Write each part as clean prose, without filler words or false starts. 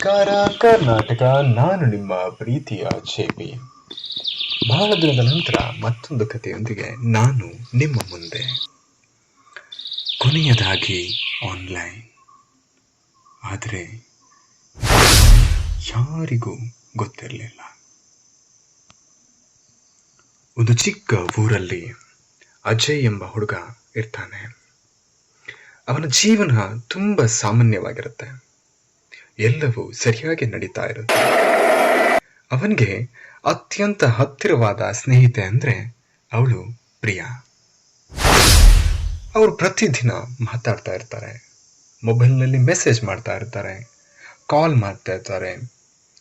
ಕಾರ ಕರ್ನಾಟಕ. ನಾನು ನಿಮ್ಮ ಪ್ರೀತಿಯ ಜೆಪಿ. ಬಹಳ ದಿನದ ನಂತರ ಮತ್ತೊಂದು ಕಥೆಯೊಂದಿಗೆ ನಾನು ನಿಮ್ಮ ಮುಂದೆ. ಕೊನೆಯದಾಗಿ ಆನ್ಲೈನ್. ಆದರೆ ಯಾರಿಗೂ ಗೊತ್ತಿರಲಿಲ್ಲ. ಒಂದು ಚಿಕ್ಕ ಊರಲ್ಲಿ ಅಜಯ್ ಎಂಬ ಹುಡುಗ ಇರ್ತಾನೆ. ಅವನ ಜೀವನ ತುಂಬಾ ಸಾಮಾನ್ಯವಾಗಿರುತ್ತೆ. ಎಲ್ಲವೂ ಸರಿಯಾಗಿ ನಡೀತಾ ಇರುತ್ತೆ. ಅವನಿಗೆ ಅತ್ಯಂತ ಹತ್ತಿರವಾದ ಸ್ನೇಹಿತೆ ಅಂದ್ರೆ ಅವಳು ಪ್ರಿಯಾ. ಅವರು ಪ್ರತಿದಿನ ಮಾತಾಡ್ತಾ ಇರ್ತಾರೆ, ಮೊಬೈಲ್ನಲ್ಲಿ ಮೆಸೇಜ್ ಮಾಡ್ತಾ ಇರ್ತಾರೆ, ಕಾಲ್ ಮಾಡ್ತಾ ಇರ್ತಾರೆ,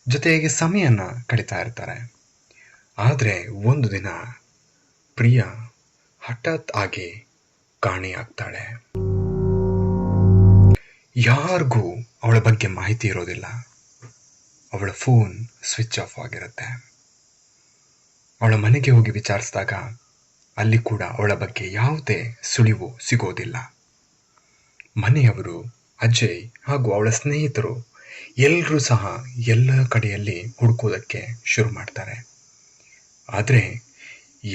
ಜೊತೆಗೆ ಸಮಯನ ಕಳೀತಾ ಇರ್ತಾರೆ. ಆದರೆ ಒಂದು ದಿನ ಪ್ರಿಯಾ ಹಠಾತ್ ಆಗಿ ಕಾಣೆಯಾಗ್ತಾಳೆ. ಯಾರಿಗೂ ಅವಳ ಬಗ್ಗೆ ಮಾಹಿತಿ ಇರೋದಿಲ್ಲ. ಅವಳ ಫೋನ್ ಸ್ವಿಚ್ ಆಫ್ ಆಗಿರುತ್ತೆ. ಅವಳ ಮನೆಗೆ ಹೋಗಿ ವಿಚಾರಿಸಿದಾಗ ಅಲ್ಲಿ ಕೂಡ ಅವಳ ಬಗ್ಗೆ ಯಾವುದೇ ಸುಳಿವು ಸಿಗೋದಿಲ್ಲ. ಮನೆಯವರು, ಅಜಯ್ ಹಾಗೂ ಅವಳ ಸ್ನೇಹಿತರು ಎಲ್ಲರೂ ಸಹ ಎಲ್ಲ ಕಡೆಯಲ್ಲಿ ಹುಡುಕೋದಕ್ಕೆ ಶುರು ಮಾಡ್ತಾರೆ. ಆದರೆ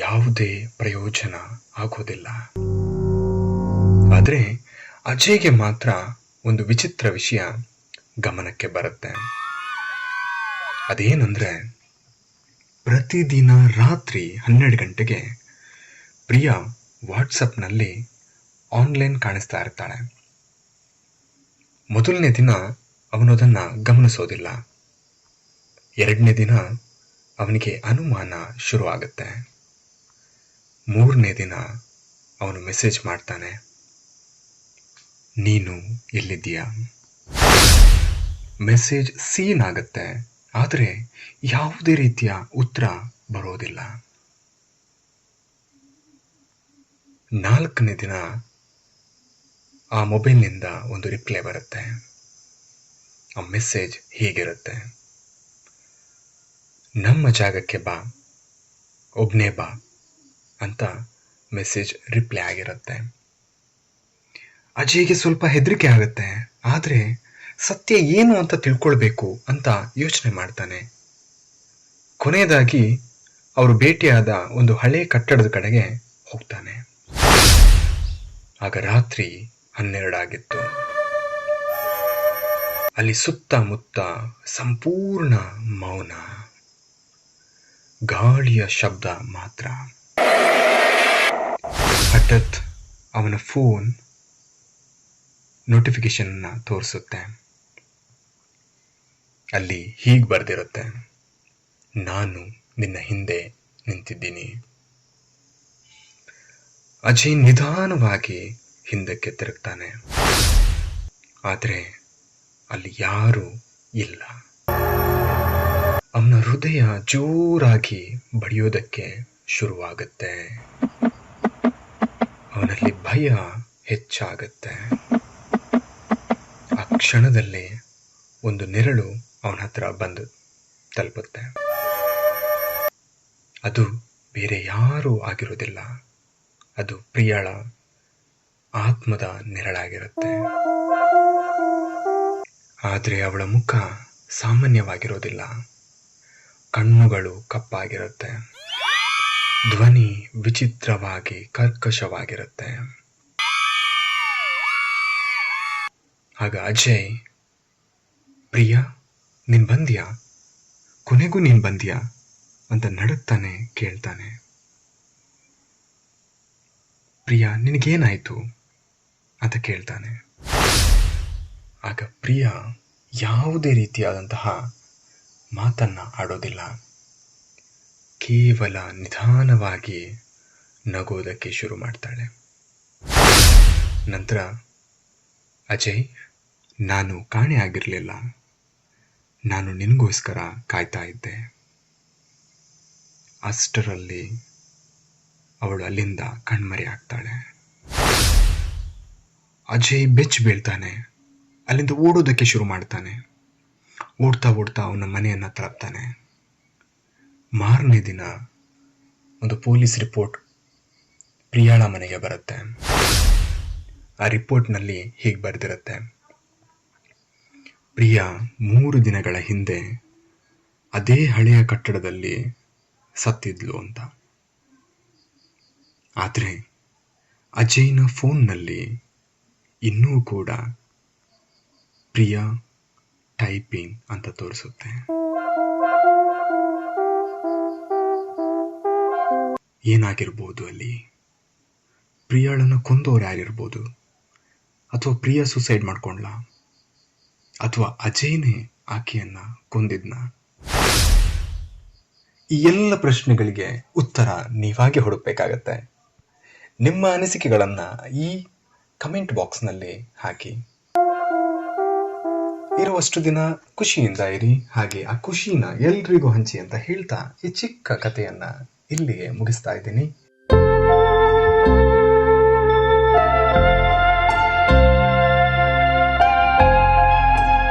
ಯಾವುದೇ ಪ್ರಯೋಜನ ಆಗೋದಿಲ್ಲ. ಆದರೆ ಅಜಯ್ಗೆ ಮಾತ್ರ ಒಂದು ವಿಚಿತ್ರ ವಿಷಯ ಗಮನಕ್ಕೆ ಬರುತ್ತೆ. ಅದೇನಂದ್ರೆ, ಪ್ರತಿದಿನ ರಾತ್ರಿ 12 ಗಂಟೆಗೆ ಪ್ರಿಯಾ ವಾಟ್ಸಪ್ನಲ್ಲಿ ಆನ್ಲೈನ್ ಕಾಣಿಸ್ತಾ ಇರ್ತಾಳೆ. ಮೊದಲನೇ ದಿನ ಅವನದನ್ನ ಗಮನಿಸೋದಿಲ್ಲ. 2ನೇ ದಿನ ಅವನಿಗೆ ಅನುಮಾನ ಶುರು ಆಗುತ್ತೆ. 3ನೇ ದಿನ ಅವನು ಮೆಸೇಜ್ ಮಾಡ್ತಾನೆ, ನೀನು ಎಲ್ಲಿದ್ದೀಯಾ? ಮೆಸೇಜ್ ಸೀನ್ ಆಗುತ್ತೆ, ಆದರೆ ಯಾವುದೇ ರೀತಿಯ ಉತ್ತರ ಬರೋದಿಲ್ಲ. 4ನೇ ದಿನ ಆ ಮೊಬೈಲ್ನಿಂದ ಒಂದು ರಿಪ್ಲೈ ಬರುತ್ತೆ. ಆ ಮೆಸೇಜ್ ಹೀಗಿರುತ್ತೆ, ನಮ್ಮ ಜಾಗಕ್ಕೆ ಬಾ, ಒಬ್ನೇ ಬಾ ಅಂತ ಮೆಸೇಜ್ ರಿಪ್ಲೈ ಆಗಿರುತ್ತೆ. ಅಜಯ್ಗೆ ಸ್ವಲ್ಪ ಹೆದರಿಕೆ ಆಗುತ್ತೆ. ಆದರೆ ಸತ್ಯ ಏನು ಅಂತ ತಿಳ್ಕೊಳ್ಬೇಕು ಅಂತ ಯೋಚನೆ ಮಾಡ್ತಾನೆ. ಕೊನೆಯದಾಗಿ ಅವರು ಭೇಟಿಯಾದ ಒಂದು ಹಳೆ ಕಟ್ಟಡದ ಕಡೆಗೆ ಹೋಗ್ತಾನೆ. ಆಗ ರಾತ್ರಿ 12 ಆಗಿತ್ತು. ಅಲ್ಲಿ ಸುತ್ತಮುತ್ತ ಸಂಪೂರ್ಣ ಮೌನ, ಗಾಳಿಯ ಶಬ್ದ ಮಾತ್ರ. ಹಠಾತ್ ಅವನ ಫೋನ್ ನೋಟಿಫಿಕೇಶನ್ ತೋರಿಸುತ್ತೆ. ಅಲ್ಲಿ ಹೀಗೆ ಬರೆದಿರುತ್ತೆ, ನಾನು ನಿನ್ನ ಹಿಂದೆ ನಿಂತಿದ್ದೀನಿ. ಅಜಯ್ ನಿಧಾನವಾಗಿ ಹಿಂದಕ್ಕೆ ತಿರುಗ್ತಾನೆ. ಆದರೆ ಅಲ್ಲಿ ಯಾರೂ ಇಲ್ಲ. ಅವನ ಹೃದಯ ಜೋರಾಗಿ ಬಡಿಯೋದಕ್ಕೆ ಶುರುವಾಗುತ್ತೆ. ಅವನಲ್ಲಿ ಭಯ ಹೆಚ್ಚಾಗುತ್ತೆ. ಆ ಕ್ಷಣದಲ್ಲಿ ಒಂದು ನೆರಳು ಅವನ ಹತ್ರ ಬಂದು ತಲುಪುತ್ತೆ. ಅದು ಬೇರೆ ಯಾರೂ ಆಗಿರೋದಿಲ್ಲ, ಅದು ಪ್ರಿಯಾಳ ಆತ್ಮದ ನೆರಳಾಗಿರುತ್ತೆ. ಆದರೆ ಅವಳ ಮುಖ ಸಾಮಾನ್ಯವಾಗಿರೋದಿಲ್ಲ. ಕಣ್ಣುಗಳು ಕಪ್ಪಾಗಿರುತ್ತೆ, ಧ್ವನಿ ವಿಚಿತ್ರವಾಗಿ ಕರ್ಕಶವಾಗಿರುತ್ತೆ. ಆಗ ಅಜಯ್, ಪ್ರಿಯಾ ನೀನ್ ಬಂದ್ಯಾ? ಕೊನೆಗೂ ನೀನ್ ಬಂದ್ಯಾ ಅಂತ ನಡುತ್ತಾನೆ ಕೇಳ್ತಾನೆ. ಪ್ರಿಯಾ ನಿನಗೇನಾಯ್ತು ಅಂತ ಕೇಳ್ತಾನೆ. ಆಗ ಪ್ರಿಯಾ ಯಾವುದೇ ರೀತಿಯಾದಂತಹ ಮಾತನ್ನ ಆಡೋದಿಲ್ಲ. ಕೇವಲ ನಿಧಾನವಾಗಿ ನಗೋದಕ್ಕೆ ಶುರು ಮಾಡ್ತಾಳೆ. ನಂತರ, ಅಜಯ್, ನಾನು ಕಾಣೆ ಆಗಿರಲಿಲ್ಲ, ನಾನು ನಿನಗೋಸ್ಕರ ಕಾಯ್ತಾ ಇದ್ದೆ. ಅಷ್ಟರಲ್ಲಿ ಅವಳು ಅಲ್ಲಿಂದ ಕಣ್ಮರೆ ಆಗ್ತಾಳೆ. ಅಜಯ್ ಬೆಚ್ಚಿ ಬೀಳ್ತಾನೆ. ಅಲ್ಲಿಂದ ಓಡೋದಕ್ಕೆ ಶುರು ಮಾಡ್ತಾನೆ. ಓಡ್ತಾ ಓಡ್ತಾ ಅವನ ಮನೆಯನ್ನ ತಲುಪ್ತಾನೆ. ಮಾರನೇ ದಿನ ಒಂದು ಪೊಲೀಸ್ ರಿಪೋರ್ಟ್ ಪ್ರಿಯಾಳ ಮನೆಗೆ ಬರುತ್ತೆ. ಆ ರಿಪೋರ್ಟ್ನಲ್ಲಿ ಹೀಗೆ ಬರೆದಿರುತ್ತೆ, ಪ್ರಿಯಾ 3 ದಿನಗಳ ಹಿಂದೆ ಅದೇ ಹಳೆಯ ಕಟ್ಟಡದಲ್ಲಿ ಸತ್ತಿದ್ಲು ಅಂತ. ಆದರೆ ಅಜಯ್ನ ಫೋನ್ನಲ್ಲಿ ಇನ್ನೂ ಕೂಡ ಪ್ರಿಯಾ ಟೈಪಿಂಗ್ ಅಂತ ತೋರಿಸುತ್ತೆ. ಏನಾಗಿರ್ಬೋದು ಅಲ್ಲಿ? ಪ್ರಿಯಾಳನ್ನು ಕೊಂದೋರು ಯಾರಿರ್ಬೋದು? ಅಥವಾ ಪ್ರಿಯಾ ಸೂಸೈಡ್ ಮಾಡ್ಕೊಂಡ್ಲಾ? ಅಥವಾ ಅಜಯ್ನೇ ಆಕೆಯನ್ನ ಕೊಂದಿದ್ನ? ಈ ಎಲ್ಲ ಪ್ರಶ್ನೆಗಳಿಗೆ ಉತ್ತರ ನೀವಾಗೆ ಹುಡುಕ್ಬೇಕಾಗತ್ತೆ. ನಿಮ್ಮ ಅನಿಸಿಕೆಗಳನ್ನ ಈ ಕಮೆಂಟ್ ಬಾಕ್ಸ್ನಲ್ಲಿ ಹಾಕಿ. ಇರುವಷ್ಟು ದಿನ ಖುಷಿಯಿಂದ ಇರಿ, ಹಾಗೆ ಆ ಖುಷಿನ ಎಲ್ರಿಗೂ ಹಂಚಿ ಅಂತ ಹೇಳ್ತಾ ಈ ಚಿಕ್ಕ ಕಥೆಯನ್ನ ಇಲ್ಲಿಗೆ ಮುಗಿಸ್ತಾ ಇದ್ದೀನಿ.